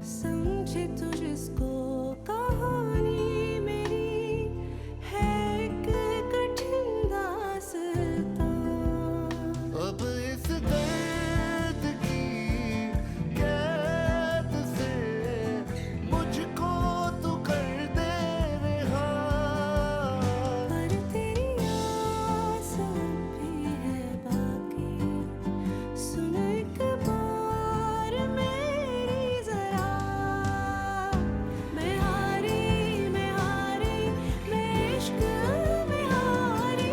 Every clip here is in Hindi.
समझे तुझको कहानी मेरी है एक कठिन दास्तां। अब इस दर्द की कैद से मुझको तू कर दे रिहा। पर तेरी आस भी है बाकी, सुन एक बार मेरी जरा। मैं हारी मैं इश्क में हारी।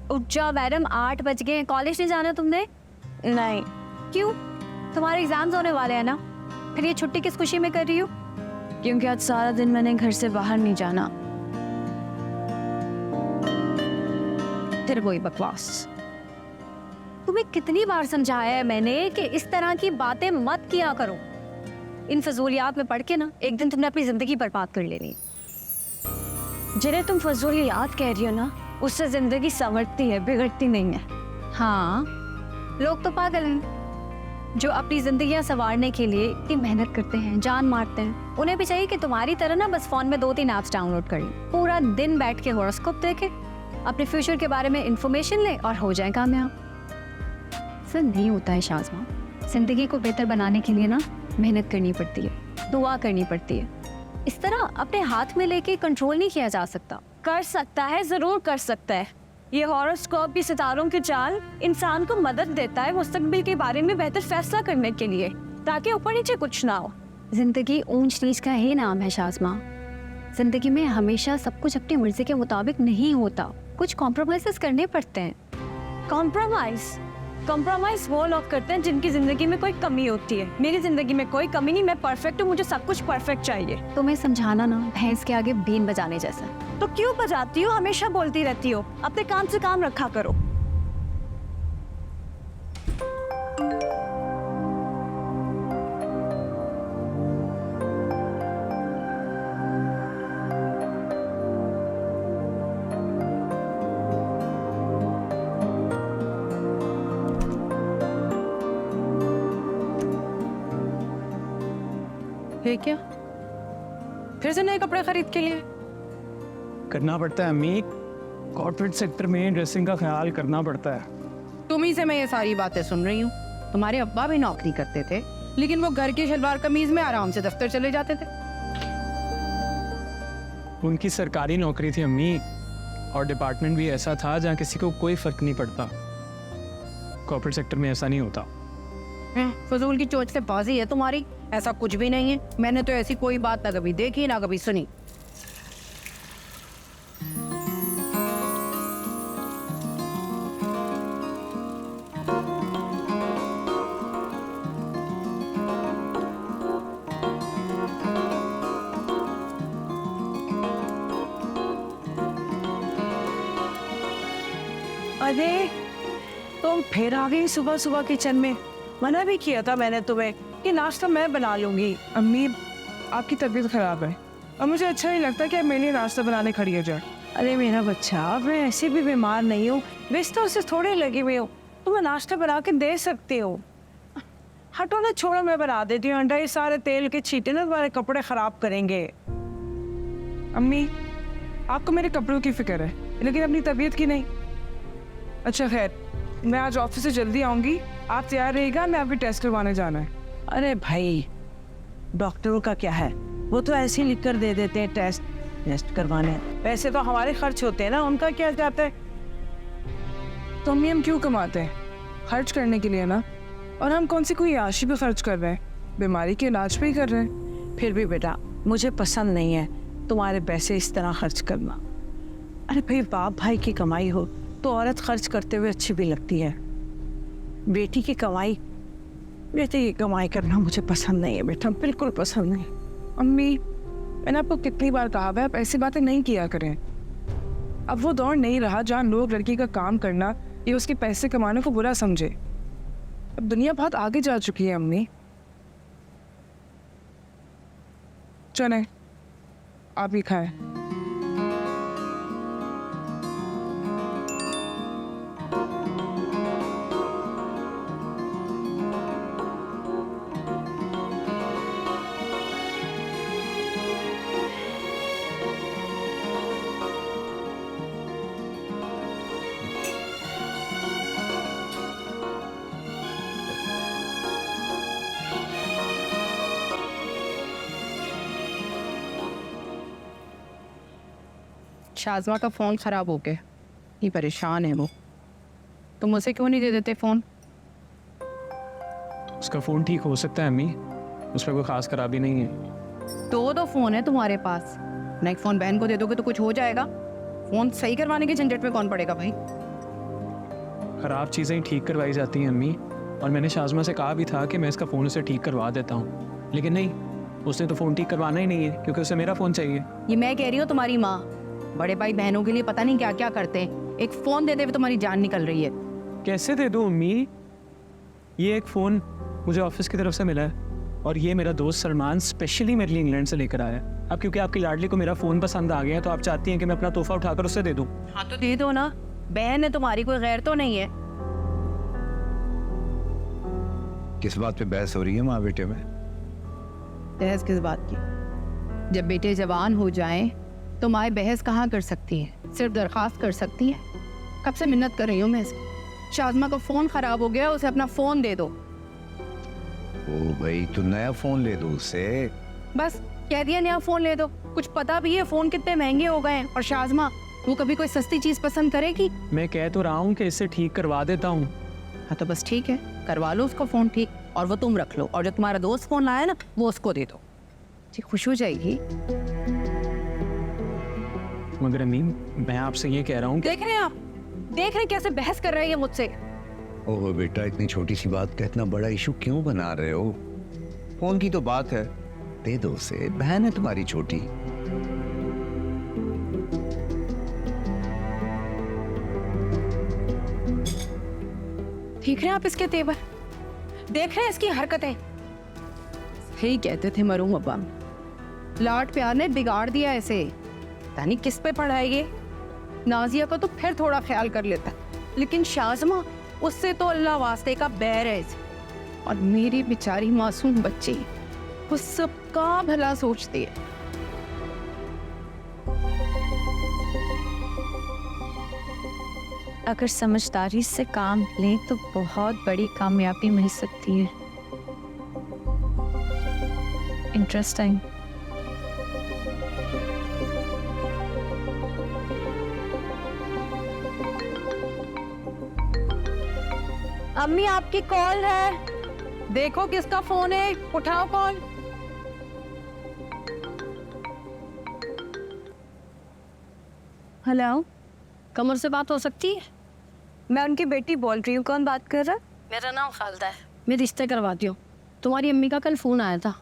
उठ जाओ मैडम, 8 बज गए हैं। कॉलेज नहीं जाना तुमने? नहीं। क्यों? तुम्हारे एग्जाम्स होने वाले हैं ना। फिर ये छुट्टी किस खुशी में कर रही हो? क्योंकि आज सारा दिन मैंने घर से बाहर नहीं जाना। फिर वही बकवास। तुम्हें कितनी बार समझाया है मैंने कि इस तरह की बातें मत किया करो। इन फजूलियात में पढ़ के ना एक दिन तुमने अपनी जिंदगी बर्बाद कर लेनी। जिन्हें तुम फजूलियात कह रही हो ना, उससे जिंदगी संवरती है, बिगड़ती नहीं है। हाँ, लोग तो पागल हैं जो अपनी जिंदगियां संवारने के लिए इतनी मेहनत करते हैं, जान मारते हैं। उन्हें भी चाहिए कि तुम्हारी तरह ना बस फोन में 2-3 ऐप्स डाउनलोड कर लें, पूरा दिन बैठ के हॉरोस्कोप देखें, अपने फ्यूचर के बारे में इंफॉर्मेशन लें और हो जाए कामयाब। ऐसा नहीं होता है शाज़मा। जिंदगी को बेहतर बनाने के लिए ना मेहनत करनी पड़ती है, दुआ करनी पड़ती है। इस तरह अपने हाथ में लेके कंट्रोल नहीं किया जा सकता। कर सकता है, जरूर कर सकता है। ये हॉरोस्कोप भी सितारों की चाल इंसान को मदद देता है मुस्तकबिल के बारे में बेहतर फैसला करने के लिए, ताकि ऊपर नीचे कुछ ना हो। जिंदगी ऊंच नीच का ही नाम है शाज़मा। जिंदगी में हमेशा सब कुछ अपनी मर्जी के मुताबिक नहीं होता, कुछ कॉम्प्रोमाइज़ करने पड़ते हैं। कॉम्प्रोमाइज वो लोग करते हैं जिनकी जिंदगी में कोई कमी होती है। मेरी जिंदगी में कोई कमी नहीं, मैं परफेक्ट हूँ, मुझे सब कुछ परफेक्ट चाहिए। तुम्हें समझाना ना भैंस के आगे बीन बजाने जैसा। तो क्यों बजाती हो? हमेशा बोलती रहती हो। अपने काम से काम रखा करो। ये क्या? फिर से नए कपड़े खरीद के लिए? करना पड़ता है अम्मी, कॉर्पोरेट सेक्टर में ड्रेसिंग का ख्याल करना पड़ता है। तुम ही से मैं ये सारी बातें सुन रही हूँ। तुम्हारे अब्बा भी नौकरी करते थे, लेकिन वो घर की शलवार कमीज में आराम से दफ्तर चले जाते थे। उनकी सरकारी नौकरी थी अम्मी, और डिपार्टमेंट भी ऐसा था जहाँ किसी को कोई फर्क नहीं पड़ता। कॉर्पोरेट सेक्टर में ऐसा नहीं होता। फजूल की चोट से बाजी है तुम्हारी। ऐसा कुछ भी नहीं है। मैंने तो ऐसी कोई बात ना कभी देखी ना कभी सुनी। अरे तुम फिर आ गई सुबह सुबह किचन में। मना भी किया था मैंने तुम्हें कि नाश्ता मैं बना लूंगी। अम्मी, आपकी तबीयत खराब है और मुझे अच्छा नहीं लगता कि आप मेरे लिए नाश्ता बनाने खड़ी हो जाए। अरे मेरा बच्चा, मैं ऐसे भी बीमार नहीं हूँ, बिस्तर से थोड़े लगे हुए हो। तुम्हें नाश्ता बना के दे सकते हो। हटो ना, छोड़ो, मैं बना देती हूँ अंडा। ये सारे तेल के छींटे ना तुम्हारे कपड़े खराब करेंगे। अम्मी, आपको मेरे कपड़ों की फिक्र है, लेकिन अपनी तबीयत की नहीं। अच्छा खैर, मैं आज ऑफिस से जल्दी आऊँगी, आप तैयार रहिएगा, मैं आपके टेस्ट करवाने जाना है। अरे भाई, डॉक्टरों का क्या है, वो तो ऐसे ही लिख कर दे देते हैं टेस्ट करवाने। पैसे तो हमारे खर्च होते हैं ना, उनका क्या जाता है। तो अम्मी, हम क्यों कमाते हैं? खर्च करने के लिए ना। और हम कौन सी कोई आशी पे खर्च कर रहे हैं? बीमारी के इलाज पे ही कर रहे हैं। फिर भी बेटा मुझे पसंद नहीं है तुम्हारे पैसे इस तरह खर्च करना। अरे भाई बाप भाई की कमाई हो तो औरत खर्च करते हुए अच्छी भी लगती है। बेटी की कमाई करना मुझे पसंद नहीं है बेटा, बिल्कुल पसंद नहीं। अम्मी, मैंने आपको कितनी बार कहा है आप ऐसी बातें नहीं किया करें। अब वो दौर नहीं रहा जहाँ लोग लड़की का काम करना या उसके पैसे कमाने को बुरा समझे। अब दुनिया बहुत आगे जा चुकी है अम्मी। चलें, आप ही खाएं। शाज़मा का फ़ोन ख़राब हो गया, ये परेशान है वो। तुम उसे क्यों नहीं दे देते फ़ोन? उसका फ़ोन ठीक हो सकता है अम्मी, उस पर कोई ख़ास खराबी नहीं है। दो फ़ोन है तुम्हारे पास, ना एक फ़ोन बहन को दे दोगे तो कुछ हो जाएगा। फ़ोन सही करवाने के झंझट में कौन पड़ेगा भाई? ख़राब चीज़ें ही ठीक करवाई जाती हैं अम्मी, और मैंने शाज़मा से कहा भी था कि मैं इसका फ़ोन उसे ठीक करवा देता हूँ, लेकिन नहीं, उसने तो फ़ोन ठीक करवाना ही नहीं है क्योंकि उसे मेरा फ़ोन चाहिए। ये मैं कह रही हूँ, तुम्हारी माँ बड़े भाई बहनों के लिए पता नहीं क्या क्या करते हैं। एक फ़ोन देते हुए तुम्हारी जान निकल रही है। कैसे दे दूँ अम्मी? ये एक फ़ोन मुझे ऑफिस की तरफ से मिला है, और ये मेरा दोस्त सलमान स्पेशली मेरे लिए इंग्लैंड से लेकर आया है। अब क्योंकि आपकी लाडली को मेरा फ़ोन पसंद आ गया है तो आप चाहती हैं कि मैं अपना तोहफा उठाकर उसे दे दूँ। हाँ तो दे दो ना, बहन है तुम्हारी, कोई गैर तो नहीं है। किस बात पे बहस हो रही है माँ बेटे में? बहस किस बात की? जब बेटे जवान हो जाएं तो माँ बहस कहाँ कर सकती है, सिर्फ दरख्वास्त कर सकती है। कब से मिन्नत कर रही हूँ मैं इसकी। शाज़मा का फ़ोन ख़राब हो गया, उसे अपना फ़ोन दे दो। ओ भाई, तू नया फ़ोन ले दो उससे। बस कह दिया नया फ़ोन ले दो। कुछ पता भी है फ़ोन कितने महंगे हो गए हैं? और शाज़मा वो कभी कोई सस्ती चीज़ पसंद करेगी? मैं कह तो रहा हूँ कि इसे ठीक करवा देता हूँ। हाँ तो बस ठीक है, करवा लो उसका फ़ोन ठीक, और वो तुम रख लो, और जो तुम्हारा दोस्त फ़ोन लाया ना वो उसको दे दो। ठीक, खुश हो जाएगी। मगर अम्मी, मैं आपसे ये कह रहा हूँ कि देख रहे हैं आप, देख रहे हैं कैसे बहस कर रही है मुझसे। ओह बेटा, इतनी छोटी सी बात का इतना बड़ा इशू क्यों बना रहे हो? फोन की तो बात है, दे दो उसे, बहन है तुम्हारी छोटी। देख रहे हैं आप इसके तेवर, देख रहे हैं इसकी हरकतें। यही कहते थे मरूम अब्बा, लाड प्यार ने बिगाड़ दिया इसे। पता नहीं किस पे पड़ा है ये। नाजिया का तो फिर थोड़ा ख्याल कर लेता, लेकिन शाज़मा उससे तो अल्लाह वास्ते का बैर है इसे। और मेरी बेचारी मासूम बच्ची, वो सबका भला सोचती है। अगर समझदारी से काम लें तो बहुत बड़ी कामयाबी मिल सकती है। इंटरेस्टिंग। अम्मी आपकी कॉल है। देखो किसका फोन है, उठाओ कॉल। हेलो, कमर से बात हो सकती है? मैं उनकी बेटी बोल रही हूँ। कौन बात कर रहा है? मेरा नाम खालदा है, मैं रिश्ते करवाती हूँ। तुम्हारी अम्मी का कल फ़ोन आया था।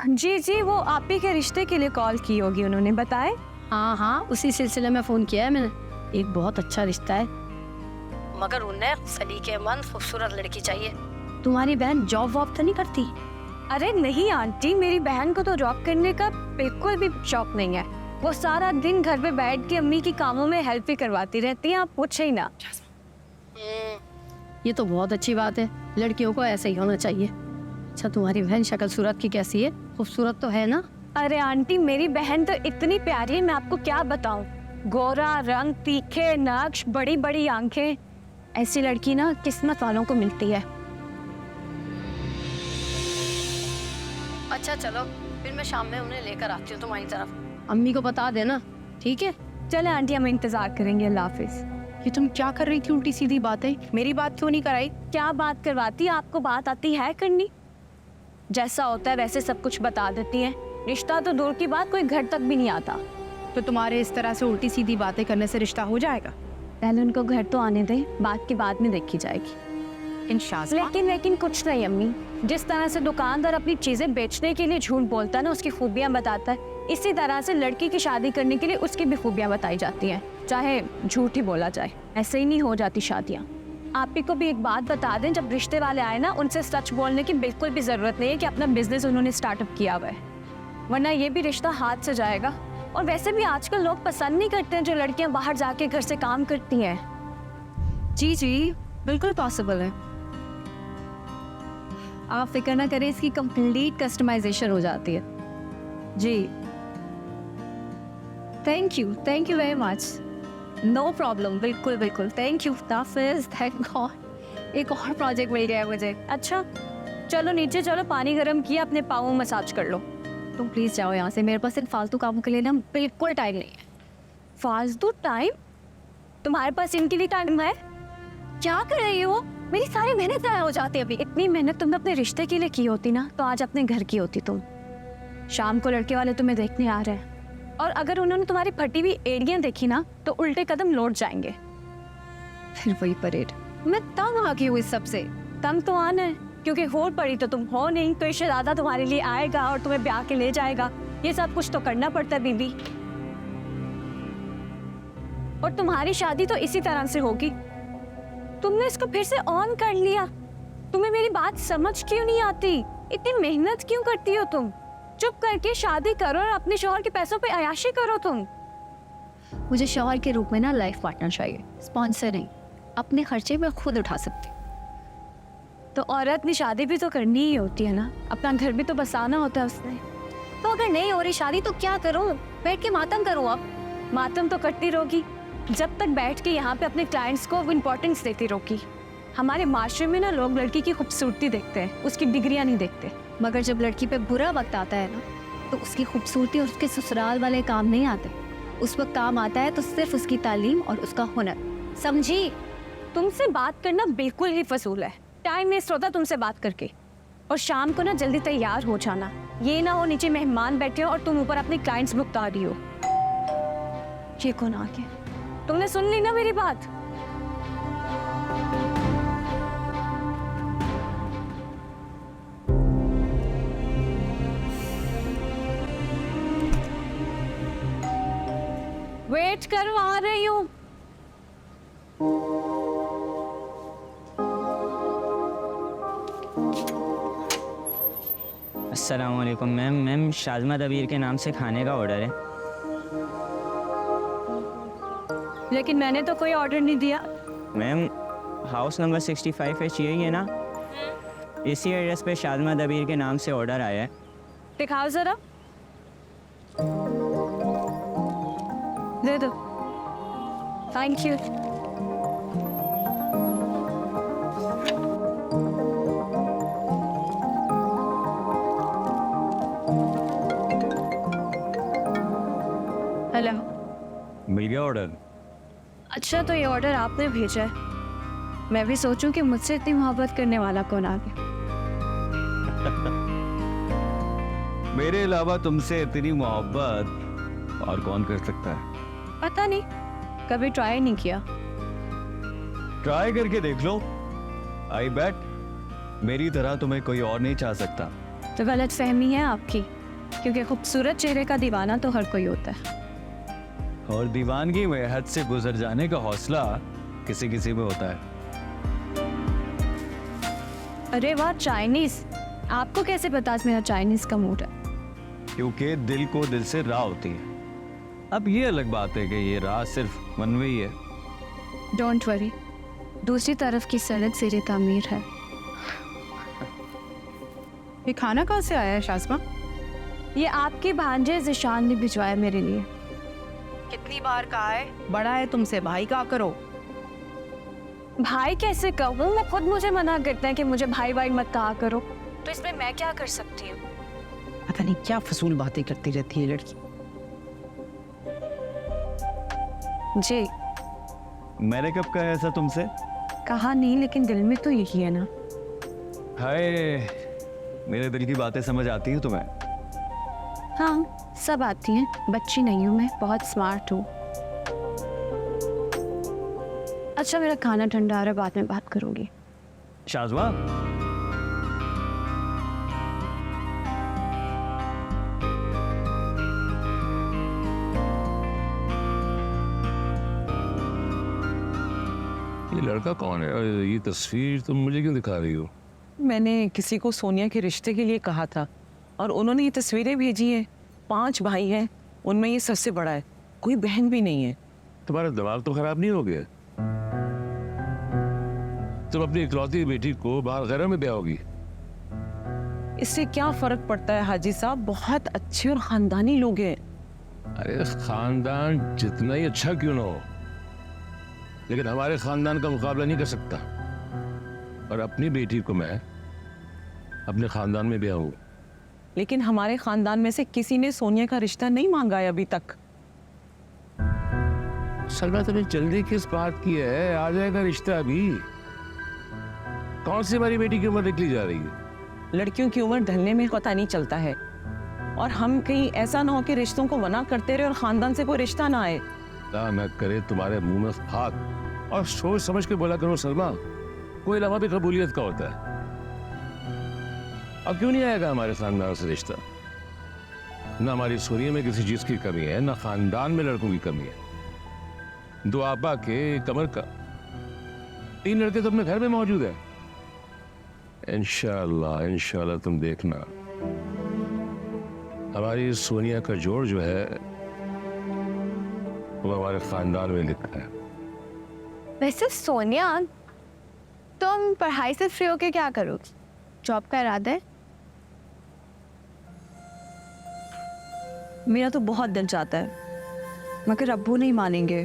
जी जी, वो आप ही के रिश्ते के लिए कॉल की होगी, उन्होंने बताए। हाँ हाँ, उसी सिलसिले में फ़ोन किया है मैंने। एक बहुत अच्छा रिश्ता है, मगर उन्हें सलीकेमंद खूबसूरत लड़की चाहिए। तुम्हारी बहन जॉब वॉब तो नहीं करती? अरे नहीं आंटी, मेरी बहन को तो जॉब करने का बिल्कुल भी शौक नहीं है। वो सारा दिन घर पे बैठ के अम्मी की कामों में हेल्प ही करवाती रहती हैं। आप पूछे ही ना। ये तो बहुत अच्छी बात है, लड़कियों को ऐसे ही होना चाहिए। अच्छा, तुम्हारी बहन शक्ल सूरत की कैसी है? खूबसूरत तो है ना? अरे आंटी, मेरी बहन तो इतनी प्यारी है, मैं आपको क्या बताऊं। गोरा रंग, तीखे नक्श, बड़ी बड़ी आंखें। ऐसी लड़की ना किस्मत वालों को मिलती है। अच्छा चलो, फिर मैं शाम में उन्हें लेकर आती हूँ तुम्हारी तरफ। अम्मी को बता देना, ठीक है? चले आंटी, हम इंतजार करेंगे। अल्लाह हाफिज। ये तुम क्या कर रही थी उल्टी सीधी बातें? मेरी बात क्यों नहीं कराई? क्या बात करवाती, आपको बात आती है करनी? जैसा होता है वैसे सब कुछ बता देती हैं। रिश्ता तो दूर की बात, कोई घर तक भी नहीं आता। तो तुम्हारे इस तरह से उल्टी सीधी बातें करने से रिश्ता हो जाएगा? पहले उनको घर तो आने दें, बात की बाद में देखी जाएगी। इन शाज़मा, लेकिन कुछ नहीं अम्मी। जिस तरह से दुकानदार अपनी चीजें बेचने के लिए झूठ बोलता है ना, उसकी खूबियां बताता है, इसी तरह से लड़की की शादी करने के लिए उसकी भी खूबियां बताई जाती हैं, चाहे झूठ ही बोला जाए। ऐसे ही नहीं हो जाती शादियां। आप ही को भी एक बात बता दें, जब रिश्ते वाले आए ना, उनसे सच बोलने की बिल्कुल भी जरूरत नहीं है कि अपना बिजनेस उन्होंने स्टार्टअप किया हुआ है, वरना ये भी रिश्ता हाथ से जाएगा। और वैसे भी आजकल लोग पसंद नहीं करते हैं जो लड़कियां बाहर जाके घर से काम करती हैं। जी जी, बिल्कुल पॉसिबल है। आप फिक्र ना करें, इसकी कंप्लीट कस्टमाइजेशन हो जाती है। जी, thank you very much. No problem, बिल्कुल बिल्कुल, थैंक यू। हाफिज़, थैंक गॉड, एक और प्रोजेक्ट मिल गया मुझे। अच्छा चलो नीचे चलो, पानी गर्म किया, अपने पाँव मसाज कर लो। तुम प्लीज़ जाओ यहाँ से, मेरे पास इन फालतू कामों के लिए ना बिल्कुल टाइम नहीं है। फालतू टाइम? तुम्हारे पास इनके लिए टाइम है? क्या कर रही हो? मेरी सारी मेहनत ज़ाया हो जाती है अभी। इतनी मेहनत तुमने अपने रिश्ते के लिए की होती ना, तो आज अपने घर की होती तुम। शाम को लड़के वाले तुम्हें देखने आ रहे हैं, और अगर उन्होंने तुम्हारी फटी हुई एड़ियां देखी ना, तो उल्टे कदम लौट जाएंगे। फिर वही परेड। मैं तंग आ गई हूँ इस सब से। तंग तो आना है, क्योंकि होड़ पड़ी तो तुम हो नहीं, तो इससे ज्यादा तुम्हारे लिए आएगा और तुम्हें ब्याह के ले जाएगा। ये सब कुछ तो करना पड़ता है बीबी। और तुम्हारी शादी तो इसी तरह से होगी। तुमने इसको फिर से ऑन कर लिया। तुम्हें मेरी बात समझ क्यों नहीं आती? इतनी मेहनत क्यों करती हो तुम? चुप करके शादी करो और अपने शौहर के पैसों पे अयाशी करो तुम। मुझे शौहर के रूप में ना लाइफ पार्टनर चाहिए, स्पॉन्सर नहीं। अपने खर्चे मैं खुद उठा सकती। तो औरत ने शादी भी तो करनी ही होती है ना, अपना घर भी तो बसाना होता है उसने। तो अगर नहीं हो रही शादी तो क्या करूं? बैठ के मातम करूं? अब मातम तो करती रहोगी जब तक बैठ के यहाँ पे अपने क्लाइंट्स को इम्पोर्टेंस देती रहोगी। हमारे माशरे में ना लोग लड़की की खूबसूरती देखते हैं, उसकी डिग्रियां नहीं देखते। मगर जब लड़की पे बुरा वक्त आता है ना, तो उसकी खूबसूरती और उसके ससुराल वाले काम नहीं आते। उस वक्त काम आता है तो सिर्फ उसकी तालीम और उसका हुनर। समझी? तुमसे बात करना बिल्कुल ही फजूल है, टाइम वेस्ट होता तुमसे बात करके। और शाम को ना जल्दी तैयार हो जाना, ये ना हो नीचे मेहमान बैठे हो और तुम ऊपर अपने क्लाइंट्स भुगता रही हो। ये कौन आ गया? तुमने सुन ली ना मेरी बात? वेट करो, आ रही हूँ। अस्सलाम वालेकुम मैम, शाज़मा दबीर के नाम से खाने का ऑर्डर है। लेकिन मैंने तो कोई ऑर्डर नहीं दिया। मैम हाउस नंबर 65 है, चाहिए ना? इसी एड्रेस पे शाज़मा दबीर के नाम से ऑर्डर आया है। दिखाओ जरा, दे दो। Thank you. हेलो, मिल गया ऑर्डर? अच्छा तो ये ऑर्डर आपने भेजा है। मैं भी सोचूं कि मुझसे इतनी मोहब्बत करने वाला कौन आ गया। मेरे अलावा तुमसे इतनी मोहब्बत और कौन कर सकता है? पता नहीं, कभी ट्राई नहीं किया। ट्राई करके देख लो। आई बेट मेरी तरह तुम्हें कोई और नहीं चाह सकता। तो गलत फहमी है आपकी, क्योंकि खूबसूरत चेहरे का दीवाना तो हर कोई होता है। और दीवानगी में हद से गुजर जाने का हौसला किसी किसी में होता है। अरे वाह, चाइनीज! आपको कैसे पता मेरा चाइनीज का मूड है? क्योंकि दिल को दिल से राह होती है। अब ये अलग बात है कि ये राह सिर्फ वन वे ही है। डोंट वरी, दूसरी तरफ की सड़क ज़ेरे तामीर है। ये खाना कहाँ से आया है शाज़मा? ये आपके भांजे ज़िशान ने भिजवाया मेरे लिए। कितनी बार कहा है, बड़ा है तुमसे, भाई का करो। भाई कैसे कहूँ? मैं खुद मुझे मना करते हैं कि मुझे भाई भाई मत कहा करो, तो इसमें मैं क्या कर सकती हूँ? पता नहीं क्या फजूल बातें करती रहती है लड़की। जी मैंने कब कहा ऐसा तुमसे? कहा नहीं, लेकिन दिल में तो यही है ना। हाय, मेरे दिल की बातें समझ आती हैं तुम्हें? हाँ सब आती हैं, बच्ची नहीं हूँ मैं, बहुत स्मार्ट हूँ। अच्छा मेरा खाना ठंडा आ रहा है, बाद में बात करूँगी। शाज़मा, ये लड़का कौन है और ये तस्वीर तुम मुझे क्यों दिखा रही हो? मैंने किसी को सोनिया के रिश्ते के लिए कहा था और उन्होंने ये तस्वीरें भेजी हैं। 5 भाई हैं, उनमें ये सबसे बड़ा है, कोई बहन भी नहीं है। तुम्हारा दिमाग तो खराब नहीं हो गया? तुम अपनी इकलौती बेटी को बाहर गैरों में ब्याहोगी? इससे क्या फर्क पड़ता है हाजी साहब, बहुत अच्छे और खानदानी लोग हैं। अरे खानदान जितना ही अच्छा क्यों ना हो, लेकिन हमारे खानदान का मुकाबला नहीं कर सकता। और अपनी बेटी को मैं अपने खानदान में ब्याहूं। लेकिन हमारे खानदान में से किसी ने सोनिया का रिश्ता नहीं मांगा है अभी तक। सलमा तुम्हें जल्दी किस बात की है? आ जाएगा रिश्ता अभी। कौन सी हमारी बेटी की उम्र निकली जा रही है? लड़कियों की उम्र ढलने में पता नहीं चलता है, और हम कहीं ऐसा ना हो कि रिश्तों को मना करते रहे और खानदान से कोई रिश्ता ना आए। न करे तुम्हारे मुंह में हाथ, और सोच समझ के बोला करो सलमा, कोई लम्हा भी कबूलियत का होता है। अब क्यों नहीं आएगा हमारे खानदान से रिश्ता? न हमारी सोनिया में किसी चीज की कमी है, न खानदान में लड़कों की कमी है। दो आपा के कमर का 3 लड़के तो अपने घर में मौजूद है। इंशाअल्लाह इंशाअल्लाह तुम देखना, हमारी सोनिया का जोड़ जो है वो हमारे खानदान में लिखा है। वैसे सोनिया, तुम पढ़ाई से फ्री होके क्या करोगी? जॉब का इरादा है? मेरा तो बहुत दिल चाहता है, मगर अब्बू नहीं मानेंगे।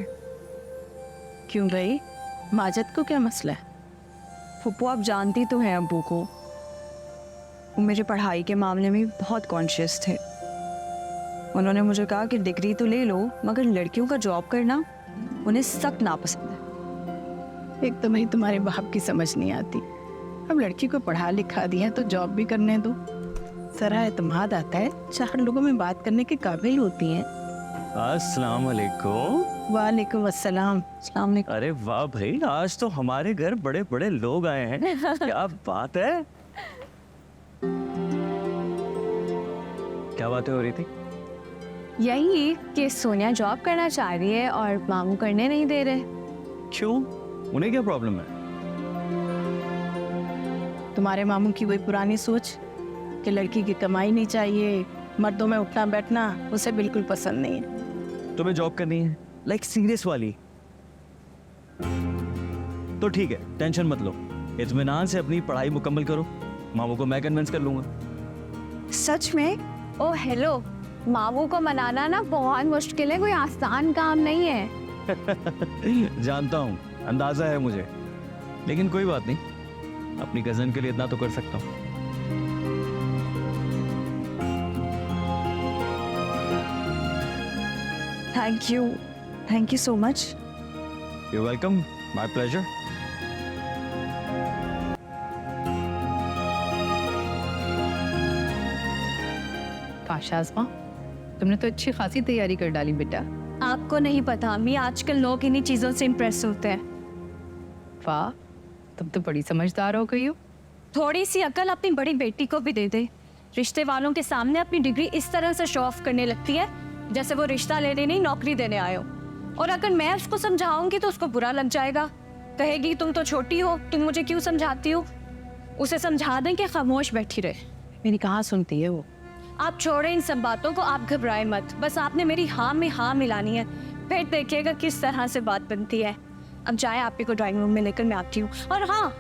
क्यों भाई, माजद को क्या मसला है? फुप्पू आप जानती तो हैं अब्बू को, वो मेरी पढ़ाई के मामले में बहुत कॉन्शियस थे। उन्होंने मुझे कहा कि डिग्री तो ले लो, मगर लड़कियों का जॉब करना उन्हें सख्त नापसंद है। एक तो भाई तुम्हारे बाप की समझ नहीं आती, अब लड़की को पढ़ा लिखा दिया तो जॉब भी करने दो। जरा एतमाद आता है, 4 लोगों में बात करने के काबिल होती हैं। अस्सलाम वालेकुम। वालेकुम अस्सलाम। अस्सलाम वालेकुम। अरे वाह भाई, आज तो हमारे घर बड़े बड़े लोग आए हैं। क्या बात है? क्या बातें हो रही थी? यही कि सोनिया जॉब करना चाह रही है और मामू करने नहीं दे रहे। क्यों? उन्हें क्या प्रॉब्लम है? तुम्हारे मामू की वही पुरानी सोच कि लड़की की कमाई नहीं चाहिए, मर्दों में उठना बैठना उसे बिल्कुल पसंद नहीं है। तुम्हें जॉब करनी है, लाइक सीरियस वाली? तो ठीक है, टेंशन मत लो, इत्मीनान से अपनी पढ़ाई मुकम्मल करो, मामू को मैं कन्विंस कर लूंगा। सच में? ओ हेलो, मामू को मनाना ना बहुत मुश्किल है, कोई आसान काम नहीं है। जानता हूँ, अंदाजा है मुझे, लेकिन कोई बात नहीं, अपनी कजन के लिए इतना तो कर सकता हूँ। Thank you so much. You welcome, my pleasure. Shazma, तुमने तो अच्छी खासी तैयारी कर डाली बेटा। आपको नहीं पता अम्मी, आजकल लोग इन्हीं चीजों से इम्प्रेस होते हैं। वाह, तुम तो बड़ी समझदार हो गई हो। थोड़ी सी अकल अपनी बड़ी बेटी को भी दे दे। रिश्ते वालों के सामने अपनी डिग्री इस तरह से शो ऑफ करने लगती है जैसे वो रिश्ता लेने नहीं नौकरी देने आए हो। और अगर मैं उसको समझाऊंगी तो उसको बुरा लग जाएगा, कहेगी तुम तो छोटी हो, तुम मुझे क्यों समझाती हो। उसे समझा दें कि खामोश बैठी रहे। मेरी कहाँ सुनती है वो। आप छोड़े इन सब बातों को, आप घबराए मत, बस आपने मेरी हाँ में हाँ मिलानी है, फिर देखिएगा किस तरह से बात बनती है। अब जाए, आप ही को ड्राइंग रूम में लेकर मैं आती हूँ। और हाँ,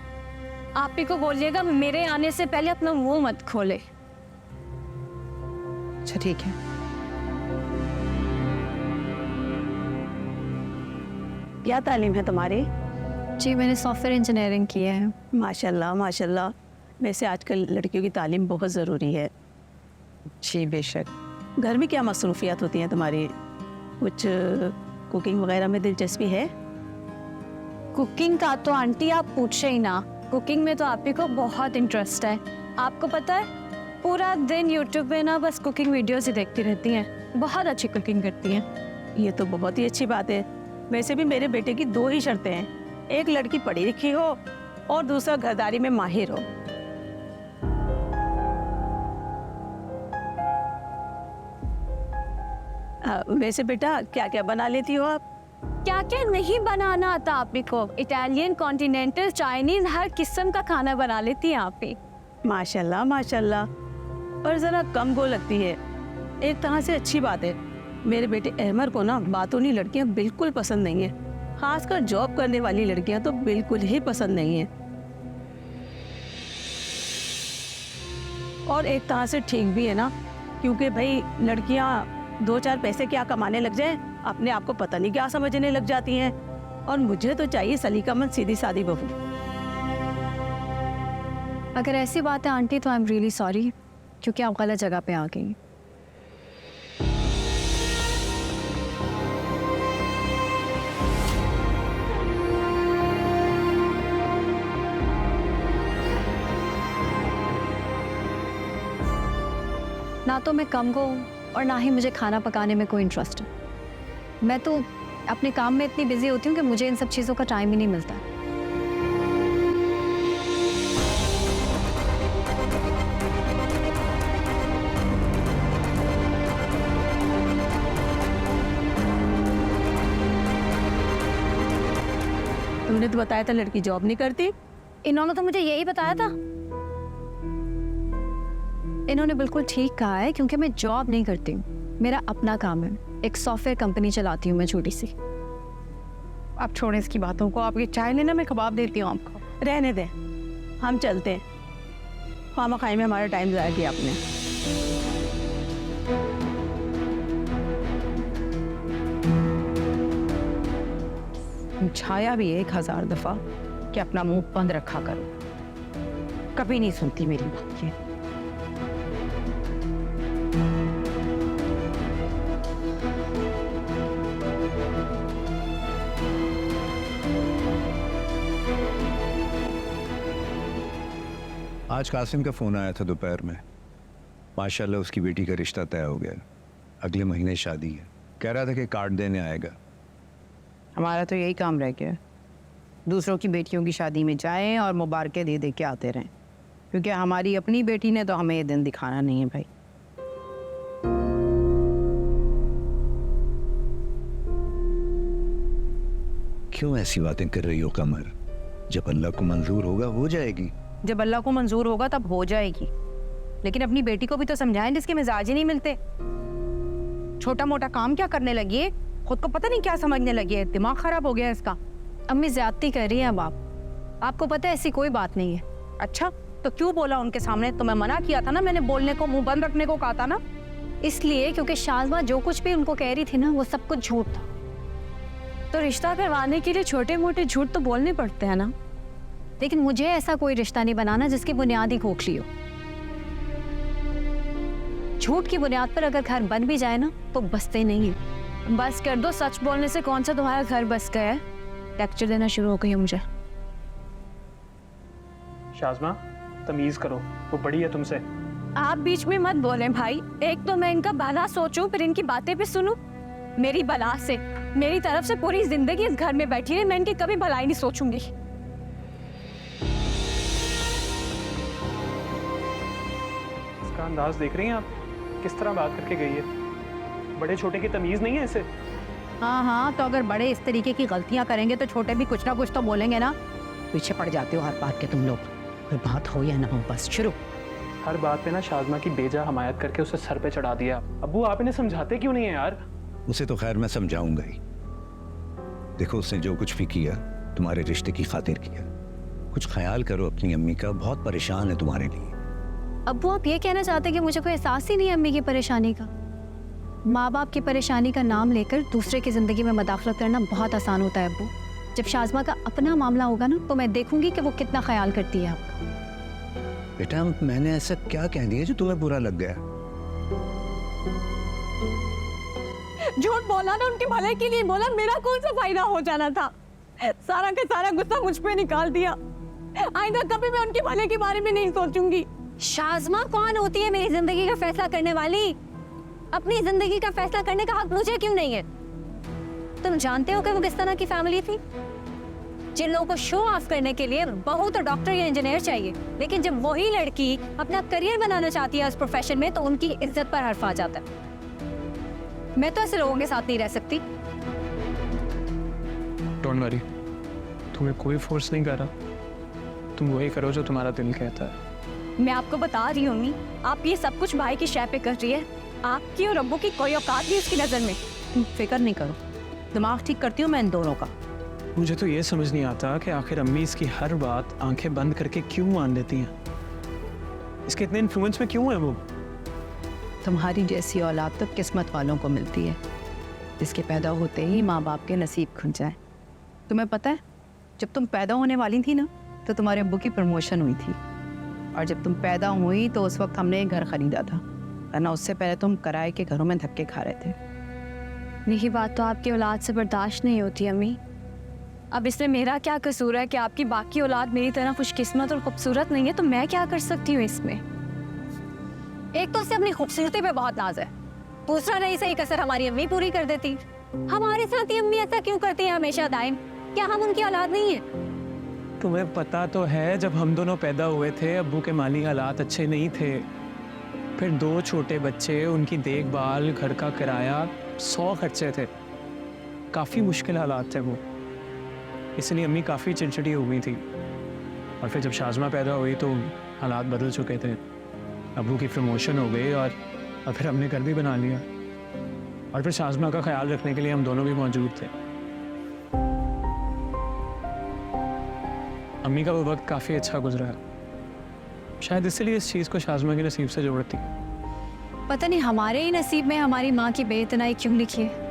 आप ही को बोलिएगा मेरे आने से पहले अपना मुंह मत खोले। अच्छा ठीक है। क्या तालीम है तुम्हारी? जी मैंने सॉफ्टवेयर इंजीनियरिंग की है। माशाल्लाह माशाल्लाह। वैसे आजकल लड़कियों की तालीम बहुत ज़रूरी है। जी बेशक। घर में क्या मसरूफियात होती हैं तुम्हारी? कुछ कुकिंग वगैरह में दिलचस्पी है? कुकिंग का तो आंटी आप पूछे ही ना, कुकिंग में तो आप ही को बहुत इंटरेस्ट है। आपको पता है पूरा दिन यूट्यूब पे ना बस कुकिंग वीडियोस ही देखती रहती हैं। बहुत अच्छी कुकिंग करती हैं। ये तो बहुत ही अच्छी बात है। वैसे भी मेरे बेटे की 2 ही शर्तें हैं, एक लड़की पढ़ी लिखी हो और दूसरा घरदारी में माहिर हो। वैसे बेटा क्या क्या बना लेती हो आप? क्या क्या नहीं बनाना आता आप ही को? इटालियन, कॉन्टिनेंटल, चाइनीज, हर किस्म का खाना बना लेती हैं आप ही। माशाल्लाह माशाल्लाह, पर जरा कम गो लगती है। एक तरह से अच्छी बात है। मेरे बेटे अहमर को ना बातूनी लड़कियां बिल्कुल पसंद नहीं है, खासकर जॉब करने वाली लड़कियां तो बिल्कुल ही पसंद नहीं है। और एक तरह से ठीक भी है ना, क्योंकि भाई लड़कियां 2-4 पैसे क्या कमाने लग जाए अपने आप को पता नहीं क्या समझने लग जाती हैं। और मुझे तो चाहिए सलीकामंद सीधी सादी बहू। अगर ऐसी बात है आंटी तो आई एम रियली सॉरी, क्योंकि आप गलत जगह पे आ गई। ना तो मैं कम को और ना ही मुझे खाना पकाने में कोई इंटरेस्ट है। मैं तो अपने काम में इतनी बिजी होती हूँ कि मुझे इन सब चीज़ों का टाइम ही नहीं मिलता। तुमने तो बताया था लड़की जॉब नहीं करती। इन्होंने तो मुझे यही बताया था। इन्होंने बिल्कुल ठीक कहा है, क्योंकि मैं जॉब नहीं करती हूँ, मेरा अपना काम है। एक सॉफ्टवेयर कंपनी चलाती हूँ मैं, छोटी सी। आप छोड़ें इसकी बातों को, आपकी चाय लेना, मैं कबाब देती हूँ आपको। रहने दें, हम चलते हैं। खामा खाई में हमारा टाइम ज़ाया किया आपने। छाया भी 1000 दफा कि अपना मुंह बंद रखा करो, कभी नहीं सुनती मेरी बात ये। आज कासिम का फ़ोन आया था दोपहर में। माशाल्लाह उसकी बेटी का रिश्ता तय हो गया, अगले महीने शादी है। कह रहा था कि कार्ड देने आएगा। हमारा तो यही काम रह गया, दूसरों की बेटियों की शादी में जाएं और मुबारकें दे दे के आते रहें, क्योंकि हमारी अपनी बेटी ने तो हमें ये दिन दिखाना नहीं है भाई। क्यों ऐसी बातें कर रही हो कमर? जब अल्लाह को मंजूर होगा हो जाएगी। जब अल्लाह को मंजूर होगा तब हो जाएगी, लेकिन अपनी बेटी को भी तो समझाएं जिसके मिजाज ही नहीं मिलते। छोटा मोटा काम क्या करने लगी है, खुद को पता नहीं क्या समझने लगी है, दिमाग खराब हो गया है इसका। अम्मी ज्यादती कर रही हैं अब आप। आपको पता है ऐसी कोई बात नहीं है। अच्छा तो क्यों बोला उनके सामने? तो मैं मना किया था ना, मैंने बोलने को, मुंह बंद रखने को कहा था ना। इसलिए क्योंकि शाज़मा जो कुछ भी उनको कह रही थी ना, वो सब कुछ झूठ था। तो रिश्ता करवाने के लिए छोटे मोटे झूठ तो बोलने पड़ते हैं ना। लेकिन मुझे ऐसा कोई रिश्ता नहीं बनाना जिसकी बुनियाद ही खोखली हो। झूठ की बुनियाद पर अगर घर बन भी जाए ना तो बसते नहीं है। बस कर दो, सच बोलने से कौन सा तुम्हारा घर बस गया है? लेक्चर देना शुरू हो गई है मुझे। शाज़मा तमीज़ करो, वो बड़ी है तुमसे। आप बीच में मत बोलें भाई। एक तो मैं इनका भला सोचूं, फिर इनकी बातें भी सुनूं। मेरी भला से, मेरी तरफ से पूरी जिंदगी इस घर में बैठी रही, मैं इनकी कभी भलाई नहीं सोचूंगी। इसका अंदाज देख रही हैं आप, किस तरह बात करके गई है। बड़े छोटे की तमीज़ नहीं है इसे। हाँ हाँ, तो अगर बड़े इस तरीके की गलतियां करेंगे तो छोटे भी कुछ ना कुछ तो बोलेंगे ना। पीछे पड़ जाते हो हर बात के तुम लोग, कोई बात हो या ना हो बस शुरू। हर बात पे ना शाज़मा की बेजा हमायत करके उसे सर पे चढ़ा दिया। अब्बू आप इन्हें समझाते क्यों नहीं है यार? उसे तो खैर मैं समझाऊंगा ही। देखो उसने जो कुछ भी किया तुम्हारे रिश्ते की खातिर किया। कुछ ख्याल करो अपनी अम्मी का, बहुत परेशान है तुम्हारे लिए। अब्बू आप ये कहना चाहते कि मुझे कोई एहसास ही नहीं है अम्मी की परेशानी का? माँ बाप की परेशानी का नाम लेकर दूसरे की ज़िंदगी में मदाखलत करना बहुत आसान होता है अब्बू। जब शाज़मा का अपना मामला होगा ना तो मैं देखूंगी कि वो कितना ख्याल करती है आपका। बेटा मैंने ऐसा क्या कह दिया जो तुम्हें बुरा लग गया? झूठ बोला ना, उनके भले के लिए बोला, मेरा कौन सा फायदा हो जाना था? सारा का सारा गुस्सा मुझ पे निकाल दिया। आइंदा कभी मैं उनके भले के बारे में नहीं सोचूंगी। शाज़मा कौन होती है मेरी जिंदगी का फैसला करने वाली? अपनी जिंदगी का फैसला करने का हक मुझे क्यों नहीं है? तुम जानते हो कि वो किस तरह की फैमिली थी? जिन लोगों को शो ऑफ करने के लिए बहुत डॉक्टर या इंजीनियर चाहिए, लेकिन जब वही लड़की अपना करियर बनाना चाहती है उस प्रोफेशन में तो उनकी इज्जत पर हर्फ आ जाता है। मैं तो ऐसे लोगों के साथ नहीं रह सकती। डोंट वरी, तुम्हें कोई फोर्स नहीं कर रहा, तुम वही करो जो तुम्हारा दिल कहता है। मैं आपको बता रही हूँ अम्मी, आप ये सब कुछ भाई की शय पे कर रही है। आपकी और अब्बू की कोई औकात नहीं उसकी नज़र में। तुम फिक्र नहीं करो, दिमाग ठीक करती हूँ मैं इन दोनों का। मुझे तो ये समझ नहीं आता कि आखिर अम्मी इसकी हर बात आंखें बंद करके क्यों मान लेती हैं? इसके इतने इन्फ्लुएंस में क्यों है वो? तुम्हारी जैसी औलाद तो किस्मत वालों को मिलती है, जिसके पैदा होते ही माँ बाप के नसीब खुल जाए। तुम्हें पता है, जब तुम पैदा होने वाली थी ना तो तुम्हारे अब्बू की प्रमोशन हुई थी, और जब तुम पैदा हुई तो उस वक्त हमने एक घर खरीदा था, वरना उससे पहले तुम किराए के घरों में धक्के खा रहे थे। यही बात तो आपकी औलाद से बर्दाश्त नहीं होती अम्मी। अब इसमें मेरा क्या कसूर है कि आपकी बाकी औलाद मेरी तरह खुशकिस्मत और खूबसूरत नहीं है, तो मैं क्या कर सकती हूँ इसमें? एक तो उससे अपनी खूबसूरती पे बहुत नाज है, दूसरा नहीं सही कसर हमारी अम्मी पूरी कर देती। हमारे साथ ही अम्मी ऐसा क्यों करती है हमेशा दाइम? क्या हम उनकी औलाद नहीं है? तुम्हें पता तो है जब हम दोनों पैदा हुए थे अब्बू के माली हालात अच्छे नहीं थे, फिर 2 छोटे बच्चे, उनकी देखभाल, घर का किराया, 100 खर्चे थे, काफ़ी मुश्किल हालात थे वो। इसलिए अम्मी काफ़ी चिड़चिड़ी हो गई थी, और फिर जब शाज़मा पैदा हुई तो हालात बदल चुके थे। अब्बू की प्रमोशन हो गई और फिर हमने घर भी बना लिया, और फिर शाज़मा का ख्याल रखने के लिए हम दोनों भी मौजूद थे। अम्मी का वो वक्त काफ़ी अच्छा गुजरा है, शायद इसलिए इस चीज़ को शाज़मा के नसीब से जोड़ती। पता नहीं हमारे ही नसीब में हमारी माँ की बेइतनाई क्यों लिखी है।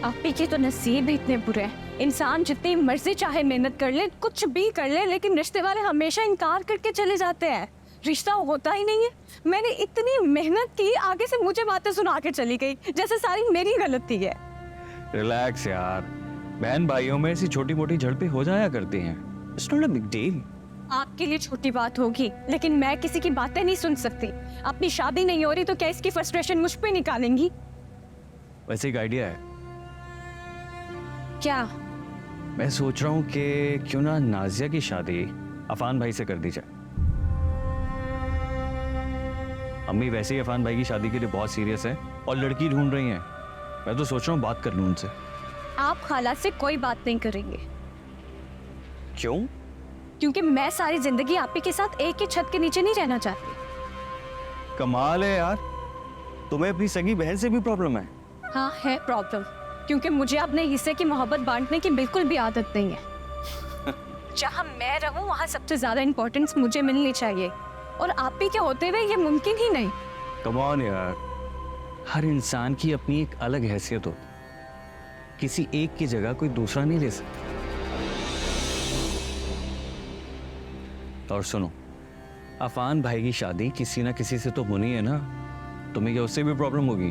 आपी के तो नसीब ही इतने बुरे हैं। इंसान जितनी मर्जी चाहे मेहनत कर ले, कुछ भी कर ले, लेकिन रिश्ते वाले हमेशा इनकार करके चले जाते हैं। रिश्ता होता ही नहीं है। मैंने इतनी मेहनत की, आगे से मुझे बातें सुना के चली गई जैसे सारी मेरी गलती है। रिलैक्स यार, बहन भाइयों में ऐसी छोटी मोटी झड़पें हो जाया करती हैं। It's not a big deal. आपके लिए छोटी बात होगी, लेकिन मैं किसी की बातें नहीं सुन सकती। अपनी शादी नहीं हो रही तो क्या इसकी फ्रस्ट्रेशन मुझ पे निकालेंगी? वैसे एक आइडिया है, क्या? मैं सोच रहा हूँ कि क्यों ना नाजिया की शादी अफान भाई से कर दी जाए। अम्मी वैसे ही अफान भाई की शादी के लिए बहुत सीरियस है और लड़की ढूंढ रही हैं। मैं तो सोच रहा हूँ बात कर लूँ उनसे। आप खाला से कोई बात नहीं करेंगे। क्यों? क्योंकि मैं सारी जिंदगी आप ही के साथ एक ही छत के नीचे नहीं रहना चाहती। कमाल है यार, तुम्हें अपनी सगी बहन से भी प्रॉब्लम है? हाँ है प्रॉब्लम, क्योंकि मुझे अपने हिस्से की मोहब्बत बांटने की बिल्कुल भी आदत नहीं है। जहाँ मैं रहूँ वहाँ सबसे ज्यादा इम्पोर्टेंस मुझे मिलनी चाहिए, और आप ही के होते हुए ये मुमकिन ही नहीं। कम ऑन यार, हर इंसान की अपनी एक अलग हैसियत हो, किसी एक की जगह कोई दूसरा नहीं ले सकता। और सुनो, अफान भाई की शादी किसी ना किसी से तो होनी है ना, तुम्हें क्या उससे भी प्रॉब्लम होगी?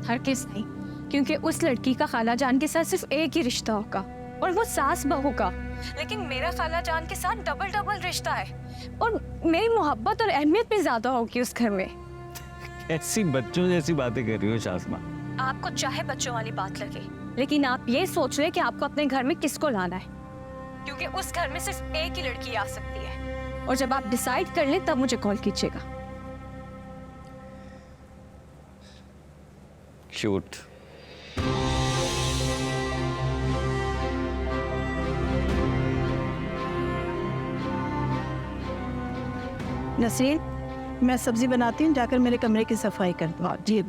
हर किस नहीं, क्योंकि उस लड़की का खाला जान के साथ सिर्फ एक ही रिश्ता होगा और वो सास बहू का, लेकिन मेरा खाला जान के साथ डबल रिश्ता है, और मेरी मोहब्बत और अहमियत भी ज्यादा होगी उस घर में। ऐसी बच्चों जैसी बातें कर रही हो शाज़मा। आपको चाहे बच्चों वाली बात लगे, लेकिन आप ये सोच रहे कि आपको अपने घर में किसको लाना है, क्योंकि उस घर में सिर्फ एक ही लड़की आ सकती है। और जब आप डिसाइड कर लें तब मुझे कॉल कीजिएगा। क्यूट। नसरीन, मैं सब्जी बनाती हूँ, जाकर मेरे कमरे की सफाई कर दो। जी।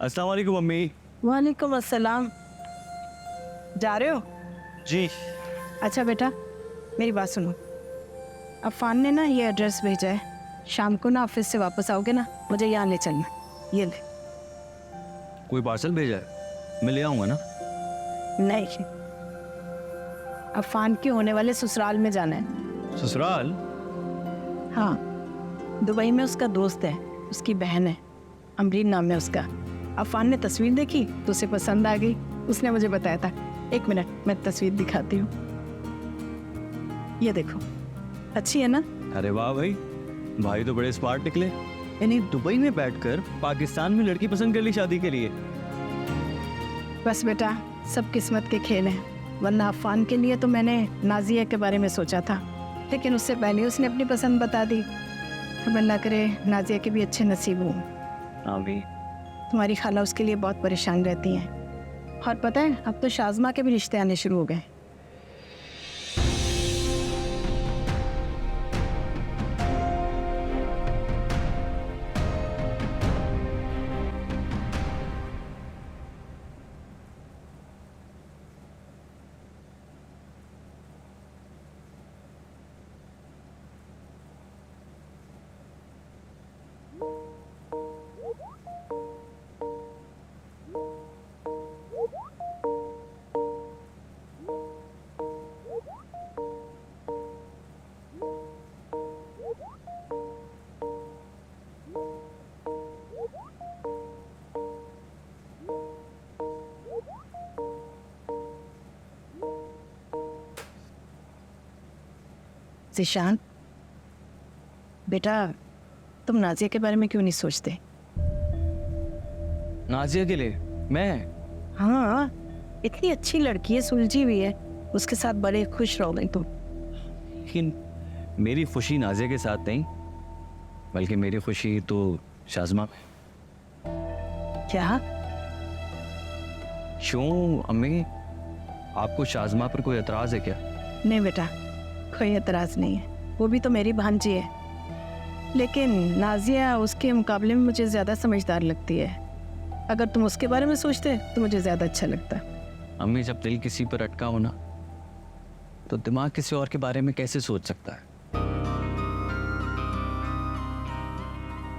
अस्सलाम वालेकुम मम्मी। वालेकुम अस्सलाम। जा रहे हो? जी। अच्छा बेटा, मेरी बात सुनो। अफान ने ना ये एड्रेस भेजा है, शाम को ना ऑफिस से वापस आओगे ना, मुझे यहाँ ले चलना। ये ले। कोई पार्सल भेजा है? मैं ले आऊँगा ना। नहीं, अफान के होने वाले ससुराल में जाना है। ससुराल? हाँ, दुबई में उसका दोस्त है, उसकी बहन है, अमरीन नाम है उसका। अफान ने तस्वीर देखी तो उसे पसंद आ गई। उसने मुझे बताया था। एक मिनट, मैं तस्वीर दिखाती हूँ। ये देखो, अच्छी है ना? अरे वाह भाई, भाई तो बड़े स्मार्ट निकले। यानी दुबई में बैठकर पाकिस्तान में लड़की पसंद कर ली शादी के लिए। बस बेटा, सब किस्मत के खेल हैं। वरना अफान के लिए तो मैंने नाजिया के बारे में सोचा था, लेकिन उससे पहले उसने अपनी पसंद बता दी। अब अल्लाह करे नाजिया के भी अच्छे नसीब हों। आमीन। तुम्हारी खाला उसके लिए बहुत परेशान रहती हैं। और पता है, अब तो शाज़मा के भी रिश्ते आने शुरू हो गए। ज़ीशान बेटा, तुम नाजिया के बारे में क्यों नहीं सोचते? नाजिया के लिए मैं? हाँ, इतनी अच्छी लड़की है, सुलझी हुई है, उसके साथ बड़े खुश रहोगे तुम। लेकिन मेरी खुशी नाजिया के साथ नहीं, बल्कि मेरी खुशी तो शाज़मा में। क्या? क्यों अम्मी, आपको शाज़मा पर कोई एतराज है क्या? नहीं बेटा, कोई एतराज़ नहीं है। वो भी तो मेरी भांजी है, लेकिन नाजिया उसके मुकाबले में मुझे ज़्यादा समझदार लगती है। अगर तुम उसके बारे में सोचते तो मुझे ज़्यादा अच्छा लगता। अम्मी, जब दिल किसी पर अटका हो ना, तो दिमाग किसी और के बारे में कैसे सोच सकता है?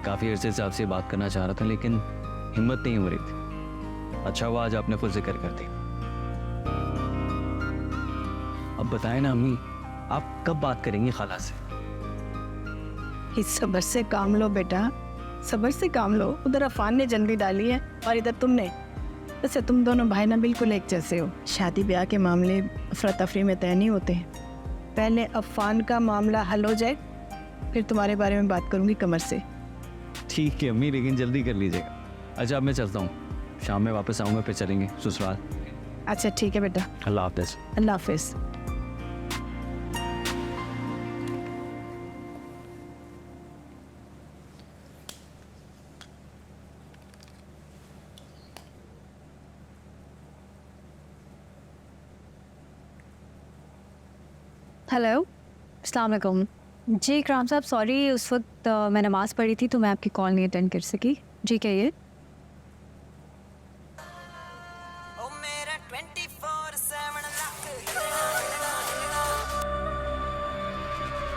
काफ़ी अरसे से आपसे बात करना चाह रहा था, लेकिन हिम्मत नहीं हो रही थी। अच्छा हुआ आज आपने खुद जिक्र कर दिया। अब बताएं ना अम्मी, आप कब बात करेंगी खाला से? इस सब्र से काम लो बेटा, सब्र से काम लो। उधर अफान ने जंगली डाली है और इधर तुमने। वैसे तुम दोनों भाई ना बिल्कुल एक जैसे हो। शादी ब्याह के मामले अफरा तफरी में तय नहीं होते हैं। पहले अफान का मामला हल हो जाए, फिर तुम्हारे बारे में बात करूंगी कमर से। ठीक है अम्मी, लेकिन जल्दी कर लीजिएगा। अच्छा, अब मैं चलता हूँ, शाम में वापस आऊँगा, फिर चलेंगे ससुराल। अच्छा ठीक है बेटा, अल्लाह हाफ़िज़। अल्लाह हाफिज़। हेलो, अस्सलाम वालेकुम। जी इकराम साहब, सॉरी उस वक्त मैं नमाज़ पढ़ी थी तो मैं आपकी कॉल नहीं अटेंड कर सकी। जी कहिए।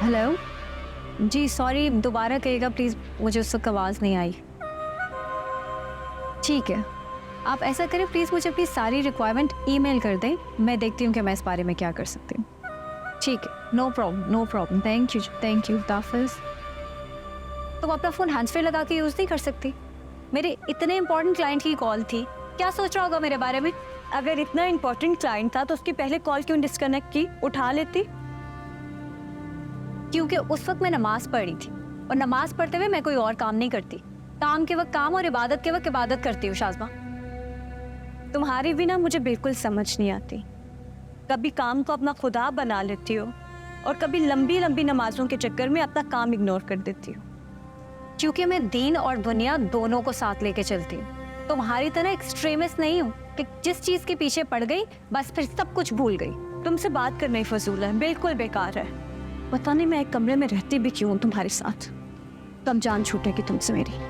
हेलो, जी सॉरी, दोबारा कहिएगा प्लीज़, मुझे उस वक्त आवाज़ नहीं आई। ठीक है, आप ऐसा करें प्लीज़, मुझे अपनी सारी रिक्वायरमेंट ईमेल कर दें, मैं देखती हूँ कि मैं इस बारे में क्या कर सकती हूँ। ठीक है, नो प्रॉब्लम, थैंक यू, हाफिज़। तुम अपना फ़ोन हैंड्स फ्री लगा के यूज़ नहीं कर सकती? मेरे इतने इंपॉर्टेंट क्लाइंट की कॉल थी, क्या सोच रहा होगा मेरे बारे में? अगर इतना इंपॉर्टेंट क्लाइंट था तो उसकी पहले कॉल क्यों डिस्कनेक्ट की? उठा लेती। क्योंकि उस वक्त मैं नमाज पढ़ रही थी, और नमाज पढ़ते हुए मैं कोई और काम नहीं करती। काम के वक्त काम और इबादत के वक्त इबादत करती हूँ। शाज़मा, तुम्हारी भी ना मुझे बिल्कुल समझ नहीं आती। कभी काम को अपना खुदा बना लेती हो और कभी लंबी लंबी नमाजों के चक्कर में अपना काम इग्नोर कर देती हो। क्योंकि मैं दीन और दुनिया दोनों को साथ लेके चलती हूँ। तुम्हारी तरह एक्सट्रीमिस्ट नहीं हूँ कि जिस चीज़ के पीछे पड़ गई बस फिर सब कुछ भूल गई। तुमसे बात करना ही फजूल है, बिल्कुल बेकार है। पता नहीं मैं एक कमरे में रहती भी क्यों तुम्हारे साथ। कब जान छूटेगी तुमसे मेरी।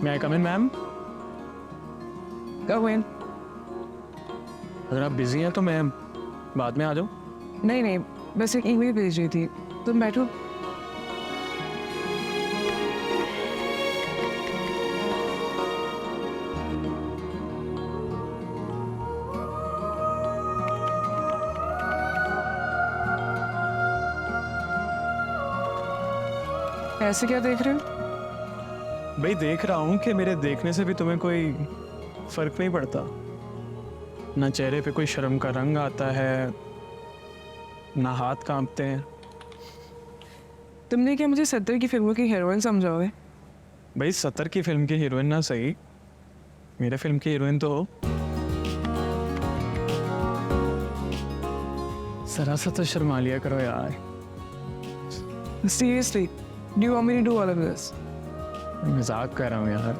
May I come in, ma'am? Go in. अगर आप बिजी हैं तो मैं बाद में आ जाऊँ? नहीं, बस एक ईमेल भेज रही थी। तुम बैठो। ऐसे क्या देख रहे हो? भाई देख रहा हूँ कि मेरे देखने से भी तुम्हें कोई फर्क नहीं पड़ता, ना चेहरे पे कोई शर्म का रंग आता है, ना हाथ कांपते हैं। तुमने क्या मुझे 70 की फिल्मों की हीरोइन समझोगे? भाई 70 की फिल्म की हीरोइन ना सही, मेरे फिल्म की हीरोइन तो हो। जरा सा तो शर्मा लिया करो यार। Seriously, do you want me to do all of this? मजाक कर रहा हूँ यार।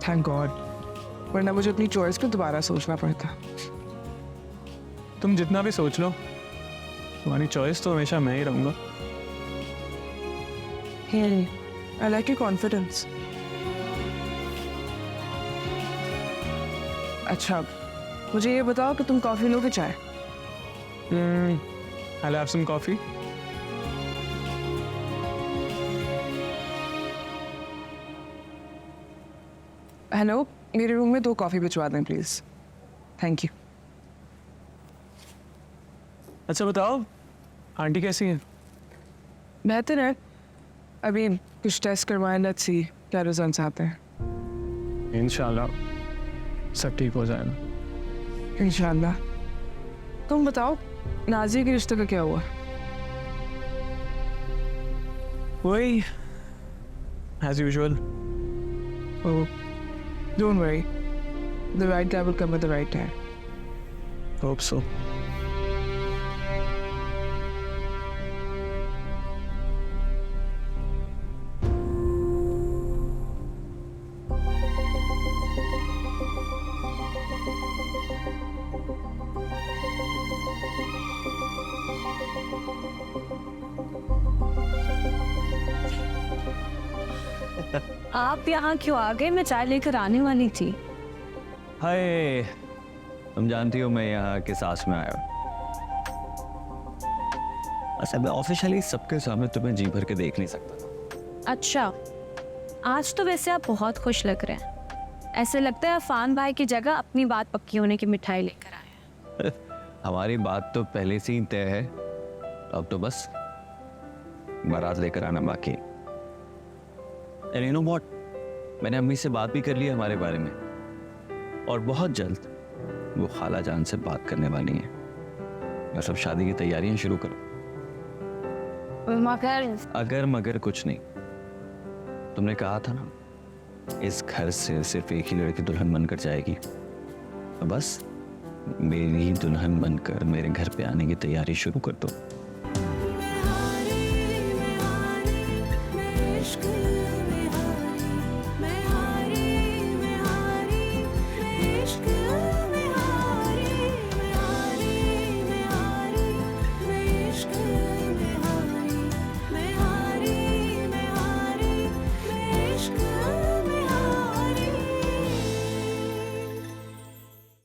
Thank God. वरना मुझे अपनी चॉइस को दोबारा सोचना पड़ता। तुम जितना भी सोच लो, तुम्हारी चॉइस तो हमेशा मैं ही रहूँगा। I like your confidence. अच्छा, मुझे ये बताओ कि तुम कॉफी लोगे चाय? I'll have some coffee. Hello, मेरे रूम में 2 कॉफी भिजवा दें प्लीज। Thank you. अच्छा बताओ, आंटी कैसी हैं? बेहतर है। अभी कुछ टेस्ट करवाएं, लेट्स सी क्या रिजल्ट्स आते हैं। इंशाल्लाह सब ठीक हो जाएगा। इंशाल्लाह। तुम बताओ, नाजिया के रिश्ते का क्या हुआ? वही as usual. Oh, don't worry. The right guy will come at the right time. Hope so. आप यहाँ क्यों आ गए? मैं चाय लेकर आने वाली थी। हाय, तुम जानती हो मैं यहाँ किस आस में आया हूँ। अच्छा, मैं ऑफिशियली सबके सामने तुम्हें जी भर के देख नहीं सकता। अच्छा, आज तो वैसे आप बहुत खुश लग रहे हैं। ऐसे लगता है अफान भाई की जगह अपनी बात पक्की होने की मिठाई लेकर आए हैं। हमारी बात तो पहले से ही तय है, अब तो बस बारात लेकर आना बाकी। And you know what? मैंने अम्मी से बात भी कर ली है हमारे बारे में, और बहुत जल्द वो खाला जान से बात करने वाली हैं। बस अब शादी की तैयारियां शुरू करो। मगर अगर मगर कुछ नहीं, तुमने कहा था ना इस घर से सिर्फ एक ही लड़की दुल्हन बनकर जाएगी, तो बस मेरी दुल्हन बनकर मेरे घर पे आने की तैयारी शुरू कर दो। मैं हारी मैं इश्क